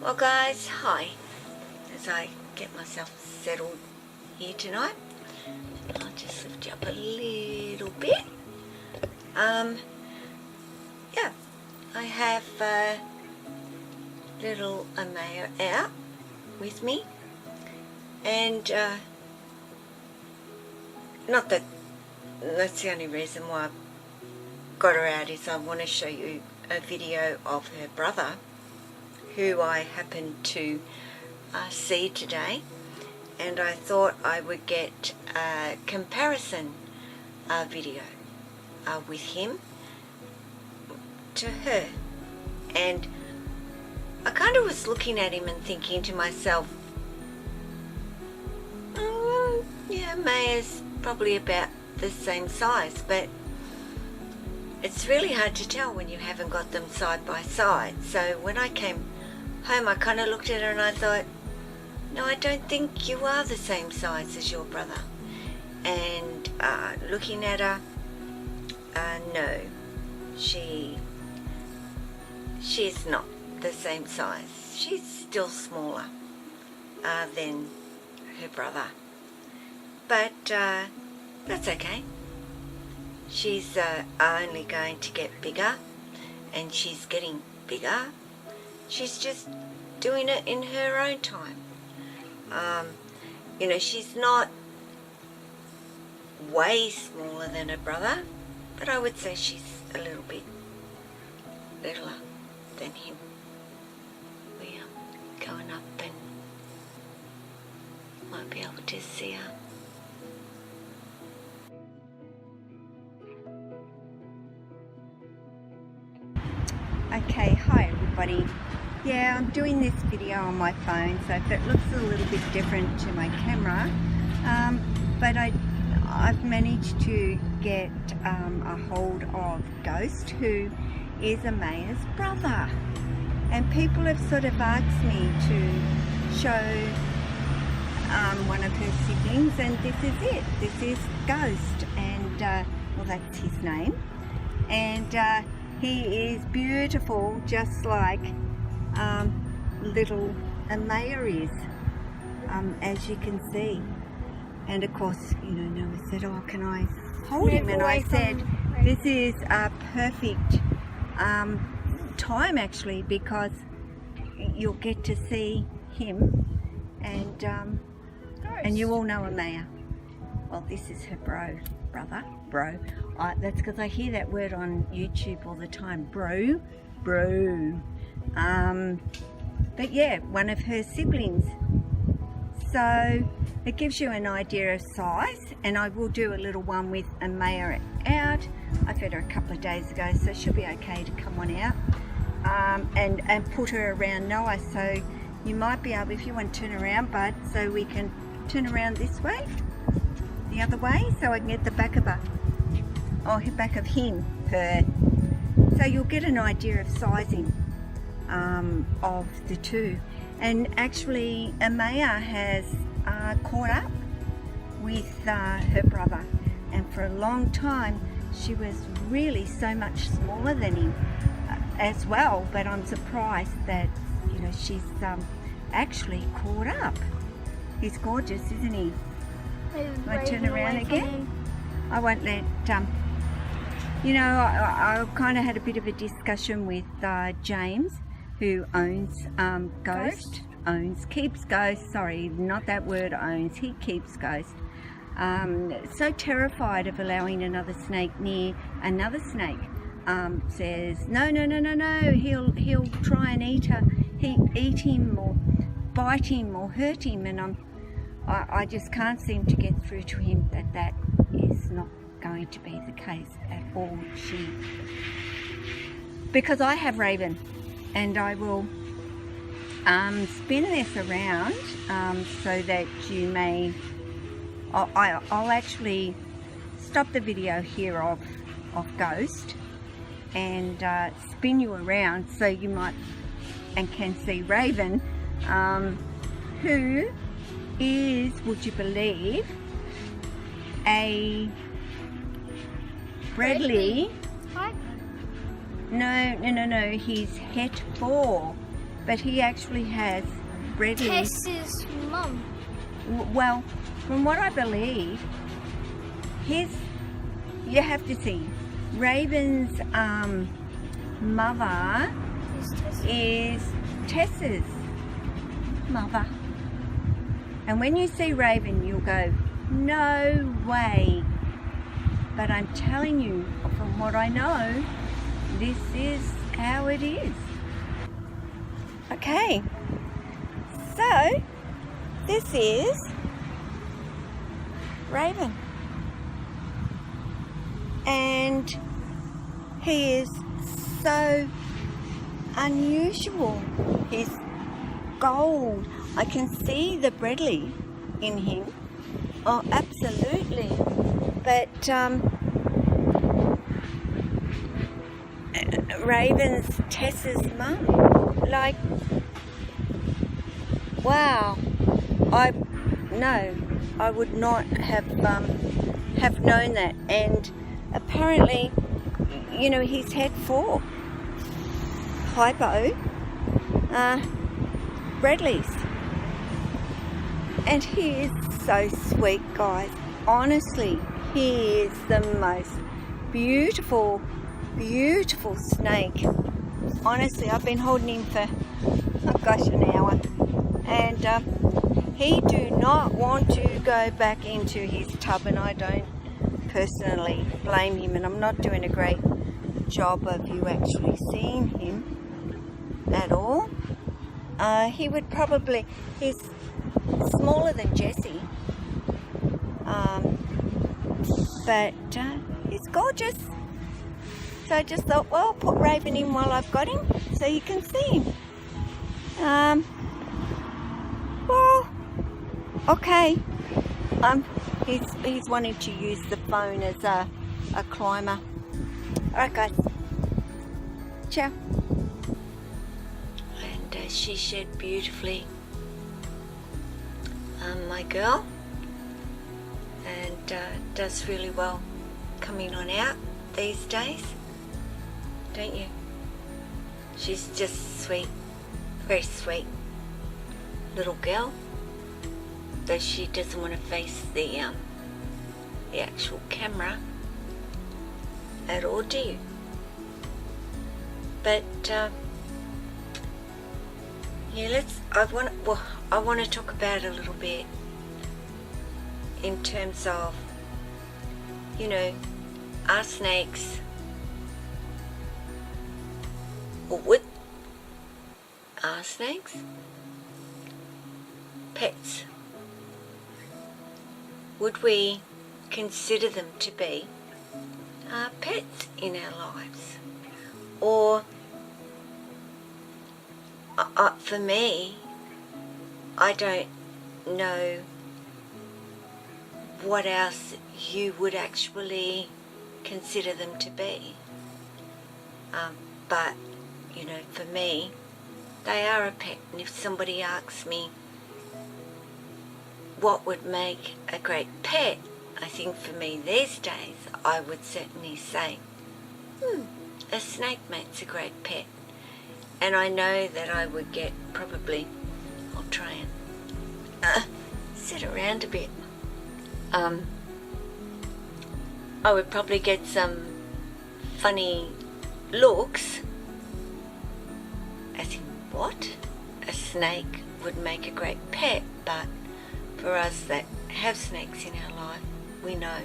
Well guys, hi. As I get myself settled here tonight, I'll just lift you up a little bit. Yeah, I have little Amaya out with me, and not that that's the only reason why I've got her out, is I want to show you a video of her brother who I happened to see today, and I thought I would get a comparison video with him to her. And I kind of was looking at him and thinking to myself, yeah, Maya's probably about the same size, but it's really hard to tell when you haven't got them side by side. So when I came home, I kind of looked at her and I thought, no, I don't think you are the same size as your brother. And looking at her, no, she's not the same size. She's still smaller than her brother, but that's okay. She's only going to get bigger, and she's getting bigger. She's just doing it in her own time. You know, she's not way smaller than her brother, but I would say she's a little bit littler than him. We are going up and might be able to see her. Okay, hi everybody. Yeah, I'm doing this video on my phone, so if it looks a little bit different to my camera, but I've managed to get a hold of Ghost, who is Amaya's brother, and people have sort of asked me to show one of her siblings, and this is it. This is Ghost, and well, that's his name, and he is beautiful, just like little Amaya is, as you can see. And of course, you know, Noah said, oh, can I hold him? And I said, this is a perfect time actually, because you'll get to see him, and you all know Amaya. Well, this is her brother. That's because I hear that word on YouTube all the time, bro. But yeah, one of her siblings. So it gives you an idea of size, and I will do a little one with Amaya out. I fed her a couple of days ago, so she'll be okay to come on out, and put her around Noah. So you might be able, if you want to turn around, bud, so we can turn around this way, the other way, so I can get the back of her, or the back of him, her. So you'll get an idea of sizing of the two. And actually, Amaya has caught up with her brother, and for a long time she was really so much smaller than him as well. But I'm surprised that, you know, she's actually caught up. He's gorgeous, isn't he? I turn around again. I won't let you know, I kind of had a bit of a discussion with James, who owns keeps Ghost, sorry, not that word owns, he keeps Ghost. So terrified of allowing another snake near another snake. Says, no, he'll try and eat him or bite him or hurt him, and I just can't seem to get through to him that is not going to be the case at all. Because I have Raven, and I will spin this around so that you may, I'll actually stop the video here of Ghost and spin you around so you might and can see Raven, who is, would you believe, a Bradley No. He's het 4, but he actually has Bredley's. Tess's mum. Well, from what I believe, you have to see, Raven's mother is Tessa's mother. And when you see Raven, you'll go, no way. But I'm telling you, from what I know, this is how it is. Okay, so this is Raven. And he is so unusual. He's gold. I can see the Bredley in him. Oh, absolutely. But Raven's Tessa's mum. Like, wow. I would not have known that. And apparently, he's had 4 hypo Bredleys. And he is so sweet, guys. Honestly, he is the most beautiful snake. Honestly, I've been holding him for, an hour. And he do not want to go back into his tub, and I don't personally blame him, and I'm not doing a great job of you actually seeing him at all. He would probably, he's smaller than Jessie, but he's gorgeous. So I just thought, well, put Raven in while I've got him so you can see him. Well, okay. He's wanting to use the phone as a climber. Alright, guys. Ciao. And she shed beautifully, my girl, and does really well coming on out these days, don't you? She's just sweet, very sweet little girl, though she doesn't want to face the actual camera at all, do you? But yeah, I want to talk about a little bit in terms of, are snakes, or are snakes pets? Would we consider them to be pets in our lives? Or for me, I don't know what else you would actually consider them to be. But, for me, they are a pet. And if somebody asks me what would make a great pet, I think for me these days, I would certainly say, a snake makes a great pet. And I know that I would get probably, I'll try and sit around a bit. I would probably get some funny looks, as in, what? A snake would make a great pet, but for us that have snakes in our life, we know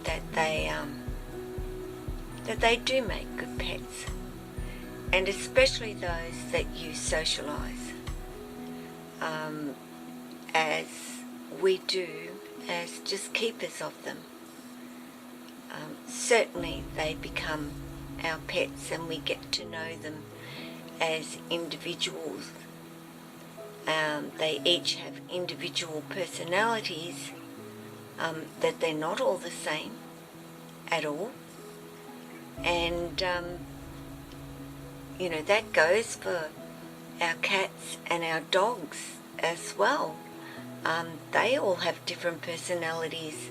that they do make good pets, and especially those that you socialise, as we do as just keepers of them. Certainly they become our pets, and we get to know them as individuals. They each have individual personalities, that they're not all the same at all. And that goes for our cats and our dogs as well. They all have different personalities,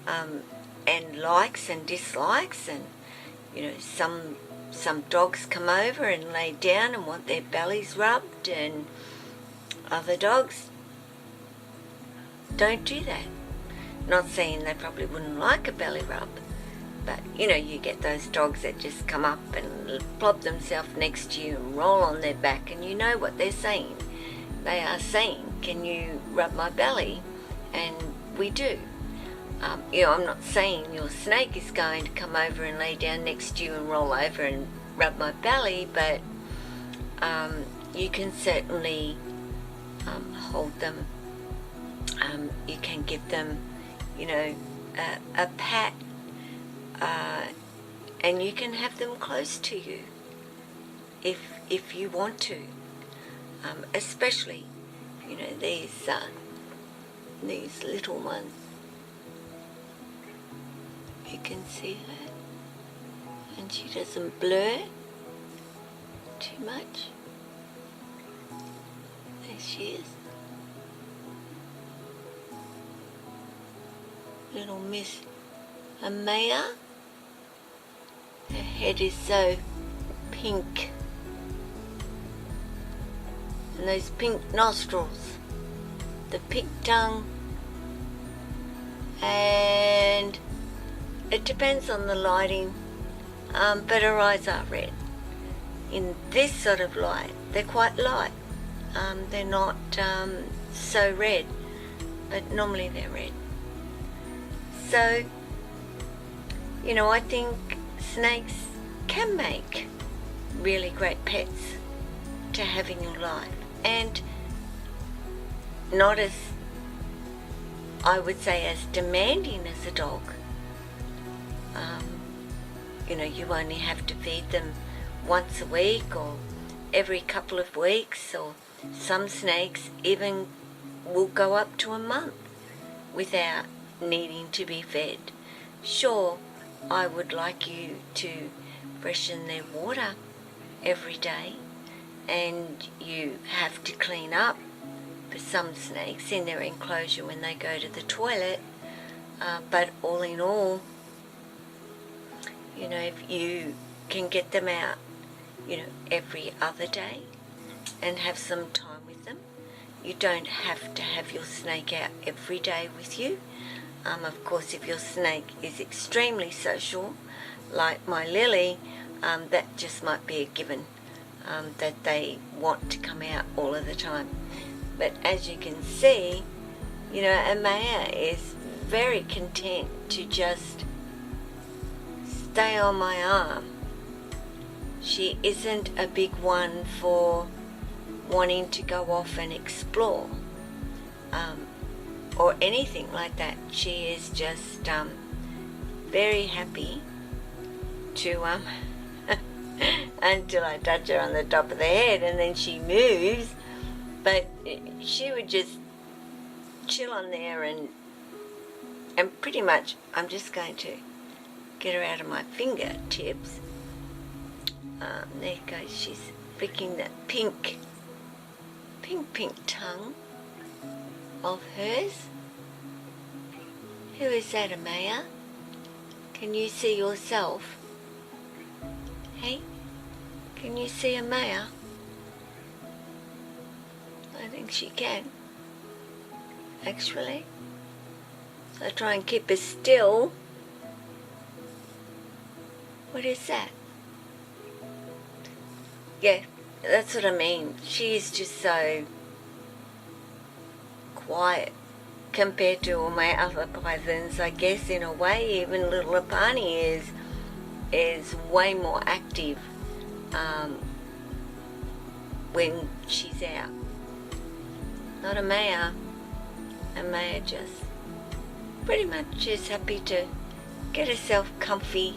and likes and dislikes, and some some dogs come over and lay down and want their bellies rubbed, and other dogs don't do that. Not saying they probably wouldn't like a belly rub, but you know, you get those dogs that just come up and plop themselves next to you and roll on their back, and you know what they're saying. They are saying, can you rub my belly? And we do. You know, I'm not saying your snake is going to come over and lay down next to you and roll over and rub my belly, but you can certainly hold them. You can give them, you know, a pat, and you can have them close to you if you want to. Especially, you know, these little ones. You can see her, and she doesn't blur too much. There she is. Little Miss Amaya. Her head is so pink. And those pink nostrils. The pink tongue. And it depends on the lighting, but her eyes are red. In this sort of light, they're quite light. They're not so red, but normally they're red. So, you know, I think snakes can make really great pets to have in your life, and not as, I would say, as demanding as a dog. You know, you only have to feed them once a week or every couple of weeks, or some snakes even will go up to a month without needing to be fed. Sure, I would like you to freshen their water every day, and you have to clean up for some snakes in their enclosure when they go to the toilet, but all in all, you know, if you can get them out, you know, every other day and have some time with them, you don't have to have your snake out every day with you. Of course, if your snake is extremely social, like my Lily, that just might be a given, that they want to come out all of the time. But as you can see, you know, Amaya is very content to just stay on my arm. She isn't a big one for wanting to go off and explore, or anything like that. She is just very happy to until I touch her on the top of the head, and then she moves. But she would just chill on there, and pretty much I'm just going to get her out of my fingertips. There goes, she's flicking that pink tongue of hers. Who is that, Amaya? Can you see yourself? Hey, can you see Amaya? I think she can, actually. So try and keep her still. What is that? Yeah, that's what I mean. She's just so quiet compared to all my other pythons, I guess, in a way. Even little Apani is way more active when she's out. Not Amaya. Amaya just pretty much is happy to get herself comfy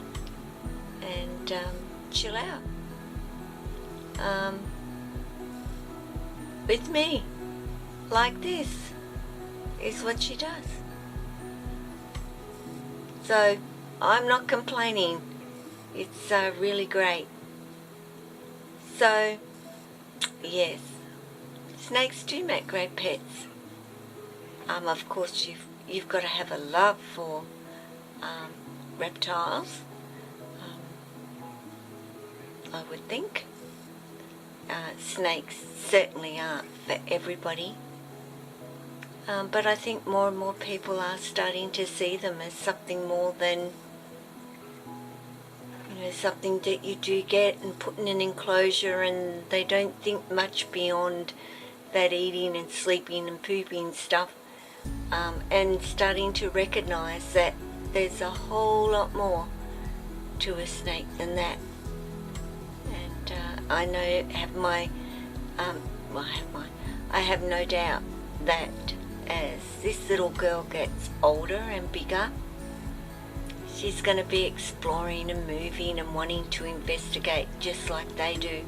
and chill out with me, like this is what she does. So I'm not complaining. It's really great. So yes, snakes do make great pets. Of course, you've got to have a love for reptiles. I would think. Snakes certainly aren't for everybody. But I think more and more people are starting to see them as something more than, something that you do get and put in an enclosure, and they don't think much beyond that eating and sleeping and pooping stuff, and starting to recognise that there's a whole lot more to a snake than that. And I have no doubt that as this little girl gets older and bigger, she's going to be exploring and moving and wanting to investigate just like they do.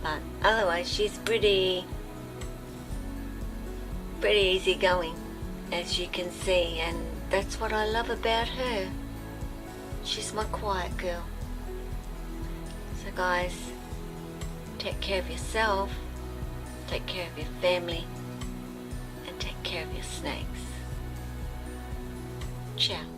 But otherwise, she's pretty easygoing, as you can see, and that's what I love about her. She's my quiet girl. So guys, take care of yourself, take care of your family, and take care of your snakes. Ciao.